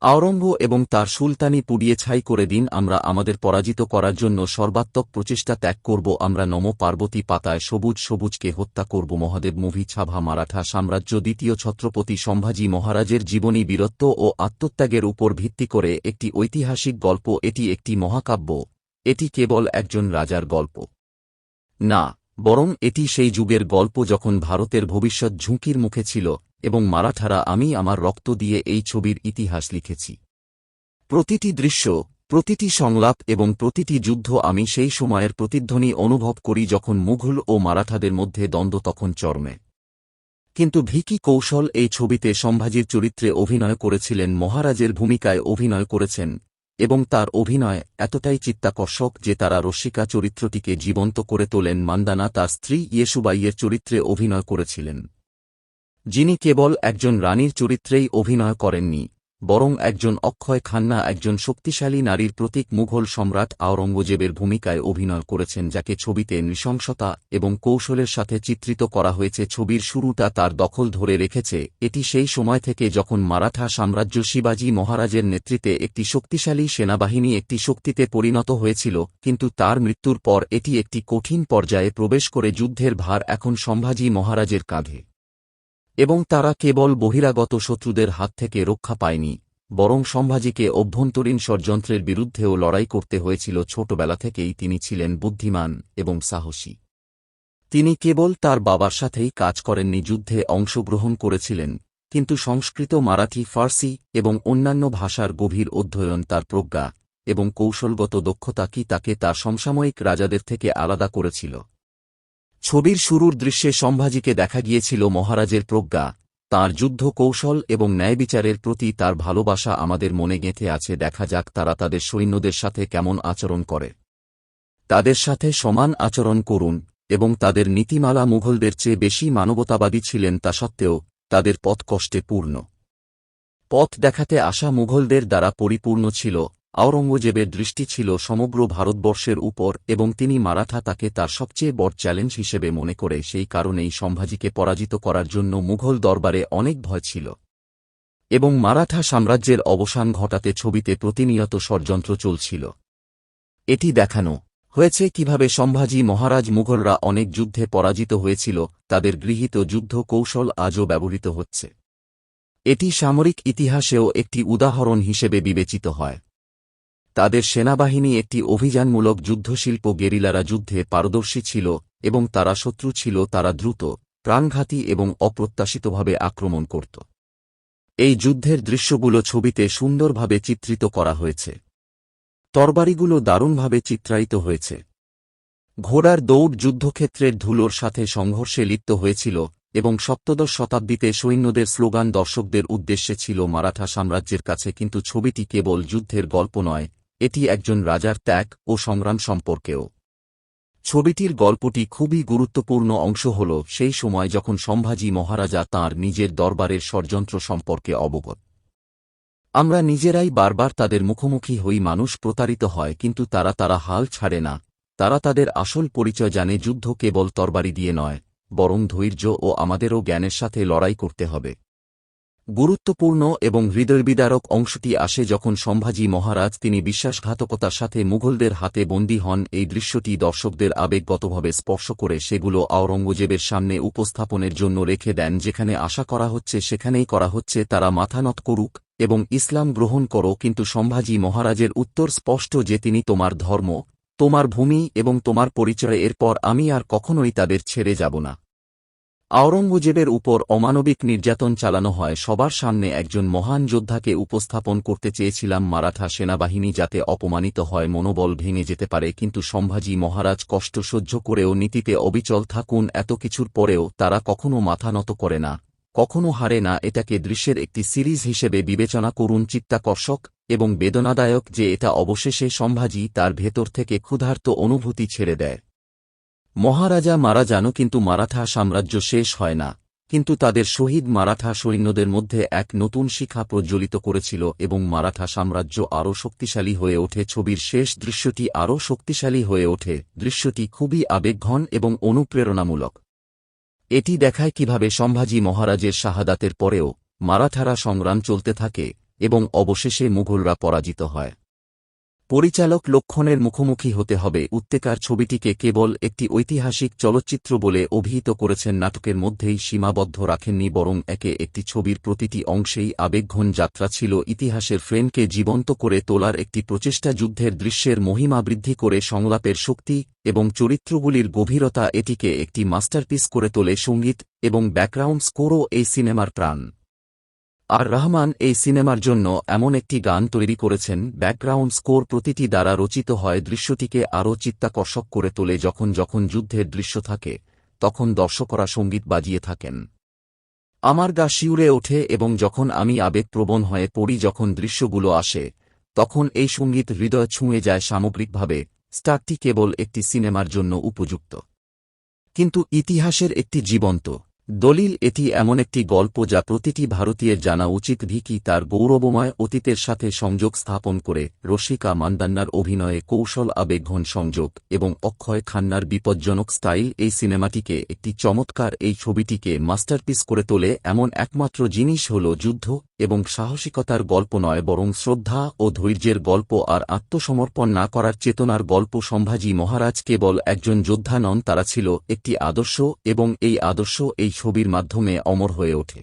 আওরঙ্গ এবং তার সুলতানি পুড়িয়ে ছাই করে দিন। আমরা আমাদের পরাজিত করার জন্য সর্বাত্মক প্রচেষ্টা ত্যাগ করব। আমরা নম পার্বতী পাতায় সবুজ সবুজকে হত্যা করব। মহাদেব মুভি ছাভা মারাঠা সাম্রাজ্য দ্বিতীয় ছত্রপতি সম্ভাজি মহারাজের জীবনী বীরত্ব ও আত্মত্যাগের উপর ভিত্তি করে একটি ঐতিহাসিক গল্প। এটি একটি মহাকাব্য। এটি কেবল একজন রাজার গল্প না, বরং এটি সেই যুগের গল্প যখন ভারতের ভবিষ্যৎ ঝুঁকির মুখে ছিল এবং মারাঠারা আমি আমার রক্ত দিয়ে এই ছবির ইতিহাস লিখেছি। প্রতিটি দৃশ্য, প্রতিটি সংলাপ এবং প্রতিটি যুদ্ধ আমি সেই সময়ের প্রতিধ্বনি অনুভব করি যখন মুঘল ও মারাঠাদের মধ্যে দ্বন্দ্ব তখন চরমে। কিন্তু ভিকি কৌশল এই ছবিতে সম্ভাজির চরিত্রে অভিনয় করেছিলেন, মহারাজের ভূমিকায় অভিনয় করেছেন এবং তার অভিনয় এতটাই চিত্তাকর্ষক যে তারা রসিকা চরিত্রটিকে জীবন্ত করে তোলেন। মান্দানা তার স্ত্রী ইয়েসুবাইয়ের চরিত্রে অভিনয় করেছিলেন, যিনি কেবল একজন রানীর চরিত্রেই অভিনয় করেননি, বরং একজন অক্ষয় খান্না, একজন শক্তিশালী নারীর প্রতীক। মুঘল সম্রাট আওরঙ্গজেবের ভূমিকায় অভিনয় করেছেন, যাকে ছবিতে নৃশংসতা এবং কৌশলের সাথে চিত্রিত করা হয়েছে। ছবির শুরুটা তার দখল ধরে রেখেছে। এটি সেই সময় থেকে যখন মারাঠা সাম্রাজ্য শিবাজী মহারাজের নেতৃত্বে একটি শক্তিশালী সেনাবাহিনী একটি শক্তিতে পরিণত হয়েছিল, কিন্তু তার মৃত্যুর পর এটি একটি কঠিন পর্যায়ে প্রবেশ করে। যুদ্ধের ভার এখন সম্ভাজি মহারাজের কাঁধে এবং তারা কেবল বহিরাগত শত্রুদের হাত থেকে রক্ষা পায়নি, বরং সম্ভাজিকে অভ্যন্তরীণ ষড়যন্ত্রের বিরুদ্ধেও লড়াই করতে হয়েছিল। ছোটবেলা থেকেই তিনি ছিলেন বুদ্ধিমান এবং সাহসী। তিনি কেবল তার বাবার সাথেই কাজ করেননি, যুদ্ধে অংশগ্রহণ করেছিলেন, কিন্তু সংস্কৃত, মারাঠি, ফার্সি এবং অন্যান্য ভাষার গভীর অধ্যয়ন, তার প্রজ্ঞা এবং কৌশলগত দক্ষতা কি তাকে তার সমসাময়িক রাজাদের থেকে আলাদা করেছিল। ছবির শুরুর দৃশ্যে সম্ভাজিকে দেখা গিয়েছিল মহারাজের প্রজ্ঞা, তাঁর যুদ্ধ কৌশল এবং ন্যায়বিচারের প্রতি তার ভালোবাসা আমাদের মনে গেঁথে আছে। দেখা যাক তারা তাদের সৈন্যদের সাথে কেমন আচরণ করে। তাদের সাথে সমান আচরণ করুন এবং তাদের নীতিমালা মুঘলদের চেয়ে বেশি মানবতাবাদী ছিলেন। তা সত্ত্বেও তাদের পথ কষ্টে পূর্ণ। পথ দেখাতে আসা মুঘলদের দ্বারা পরিপূর্ণ ছিল। আওরঙ্গজেবের দৃষ্টি ছিল সমগ্র ভারতবর্ষের উপর এবং তিনি মারাঠা তাকে তার সবচেয়ে বড় চ্যালেঞ্জ হিসেবে মনে করে। সেই কারণেই সম্ভাজিকে পরাজিত করার জন্য মুঘল দরবারে অনেক ভয় ছিল এবং মারাঠা সাম্রাজ্যের অবসান ঘটাতে ছবিতে প্রতিনিয়ত ষড়যন্ত্র চলছিল। এটি দেখানো হয়েছে কিভাবে সম্ভাজি মহারাজ মুঘলরা অনেক যুদ্ধে পরাজিত হয়েছিল, তাদের গৃহীত যুদ্ধ কৌশল আজও ব্যবহৃত হচ্ছে। এটি সামরিক ইতিহাসেও একটি উদাহরণ হিসেবে বিবেচিত হয়। তাদের সেনাবাহিনী একটি অভিযানমূলক যুদ্ধশিল্প, গেরিলারা যুদ্ধে পারদর্শী ছিল এবং তারা শত্রু ছিল। তারা দ্রুত, প্রাণঘাতী এবং অপ্রত্যাশিতভাবে আক্রমণ করত। এই যুদ্ধের দৃশ্যগুলো ছবিতে সুন্দরভাবে চিত্রিত করা হয়েছে। তরবারিগুলো দারুণভাবে চিত্রায়িত হয়েছে। ঘোড়ার দৌড় যুদ্ধক্ষেত্রের ধুলোর সাথে সংঘর্ষে লিপ্ত হয়েছিল এবং সপ্তদশ শতাব্দীতে সৈন্যদের স্লোগান দর্শকদের উদ্দেশ্যে ছিল মারাঠা সাম্রাজ্যের কাছে। কিন্তু ছবিটি কেবল যুদ্ধের গল্প নয়, এটি একজন রাজার ত্যাগ ও সংগ্রাম সম্পর্কেও। ছবিটির গল্পটি খুবই গুরুত্বপূর্ণ অংশ হল সেই সময় যখন সম্ভাজি মহারাজা তাঁর নিজের দরবারের ষড়যন্ত্র সম্পর্কে অবগত। আমরা নিজেরাই বারবার তাদের মুখোমুখি হই। মানুষ প্রতারিত হয়, কিন্তু তারা হাল ছাড়ে না। তারা তাদের আসল পরিচয় জানে। যুদ্ধ কেবল তরবারি দিয়ে নয়, বরং ধৈর্য ও আমাদেরও জ্ঞানের সাথে লড়াই করতে হবে। গুরুত্বপূর্ণ এবং হৃদয়বিদারক অংশটি আসে যখন সম্ভাজি মহারাজ তিনি বিশ্বাসঘাতকতার সাথে মুঘলদের হাতে বন্দী হন। এই দৃশ্যটি দর্শকদের আবেগগতভাবে স্পর্শ করে। সেগুলো আওরঙ্গজেবের সামনে উপস্থাপনের জন্য রেখে দেন। যেখানে আশা করা হচ্ছে সেখানেই করা হচ্ছে, তারা মাথা নত করুক এবং ইসলাম গ্রহণ করো। কিন্তু সম্ভাজি মহারাজের উত্তর স্পষ্ট যে তিনি তোমার ধর্ম, তোমার ভূমি এবং তোমার পরিচয়, এরপর আমি আর কখনোই তাদের ছেড়ে যাব না। আওরঙ্গজেবের উপর অমানবিক নির্যাতন চালানো হয় সবার সামনে। একজন মহান যোদ্ধাকে উপস্থাপন করতে চেয়েছিলাম মারাঠা সেনাবাহিনী যাতে অপমানিত হয়, মনোবল ভেঙে যেতে পারে, কিন্তু সম্ভাজি মহারাজ কষ্ট সহ্য করেও নীতিতে অবিচল থাকুন। এত কিছুর পরেও তারা কখনো মাথা নত করে না, কখনো হারে না। এটাকে দৃশ্যের একটি সিরিজ হিসেবে বিবেচনা করুন, চিত্তাকর্ষক এবং বেদনাদায়ক যে এটা অবশেষে সম্ভাজি তার ভেতর থেকে ক্ষুধার্ত অনুভূতি ছেড়ে দেয়। মহারাজা মারা যান, কিন্তু মারাঠা সাম্রাজ্য শেষ হয় না। কিন্তু তাদের শহীদ মারাঠা সৈন্যদের মধ্যে এক নতুন শিখা প্রজ্বলিত করেছিল এবং মারাঠা সাম্রাজ্য আরও শক্তিশালী হয়ে ওঠে। ছবির শেষ দৃশ্যটি আরও শক্তিশালী হয়ে ওঠে। দৃশ্যটি খুবই আবেগঘন এবং অনুপ্রেরণামূলক। এটি দেখায় কিভাবে সম্ভাজি মহারাজের শাহাদাতের পরেও মারাঠারা সংগ্রাম চলতে থাকে এবং অবশেষে মুঘলরা পরাজিত হয়। পরিচালক লক্ষণের মুখোমুখি হতে হবে উত্তেকার ছবিটিকে কেবল একটি ঐতিহাসিক চলচ্চিত্র বলে অভিহিত করেছেন, নাটকের মধ্যেই সীমাবদ্ধ রাখেননি, বরং একে একটি ছবির প্রতিটি অংশেই আবেগঘন যাত্রা ছিল, ইতিহাসের ফ্রেমকে জীবন্ত করে তোলার একটি প্রচেষ্টা, যুদ্ধের দৃশ্যের মহিমা বৃদ্ধি করে সংলাপের শক্তি এবং চরিত্রগুলির গভীরতা এটিকে একটি মাস্টারপিস করে তোলে। সঙ্গীত এবং ব্যাকগ্রাউন্ড স্কোরও এই সিনেমার প্রাণ। আর রহমান এই সিনেমার জন্য এমন একটি গান তৈরি করেছেন, ব্যাকগ্রাউন্ড স্কোর প্রতিটি দ্বারা রচিত হয়, দৃশ্যটিকে আরও চিত্তাকর্ষক করে তোলে। যখন যখন যুদ্ধের দৃশ্য থাকে তখন দর্শকরা সঙ্গীত বাজিয়ে থাকেন, আমার গা শিউরে ওঠে, এবং যখন আমি আবেগপ্রবণ হয়ে পড়ি যখন দৃশ্যগুলো আসে, তখন এই সঙ্গীত হৃদয় ছুঁয়ে যায়। সামগ্রিকভাবে স্টারটি কেবল একটি সিনেমার জন্য উপযুক্ত, কিন্তু ইতিহাসের একটি জীবন্ত দলিল। এটি এমন একটি গল্প যা প্রতিটি ভারতীয়ের জানা উচিত। ভিকি তার গৌরবময় অতীতের সাথে সংযোগ স্থাপন করে, রসিকা মান্দান্নার অভিনয়ে কৌশল, আবেগঘন সংযোগ এবং অক্ষয় খান্নার বিপজ্জনক স্টাইল এই সিনেমাটিকে একটি চমৎকার, এই ছবিটিকে মাস্টারপিস করে তোলে। এমন একমাত্র জিনিস হল যুদ্ধ এবং সাহসিকতার গল্প নয়, বরং শ্রদ্ধা ও ধৈর্যের গল্প আর আত্মসমর্পণ না করার চেতনার গল্প। সম্ভাজি মহারাজ কেবল একজন যোদ্ধা নন, তারা ছিল একটি আদর্শ, এবং এই আদর্শ এই ছবির মাধ্যমে অমর হয়ে ওঠে।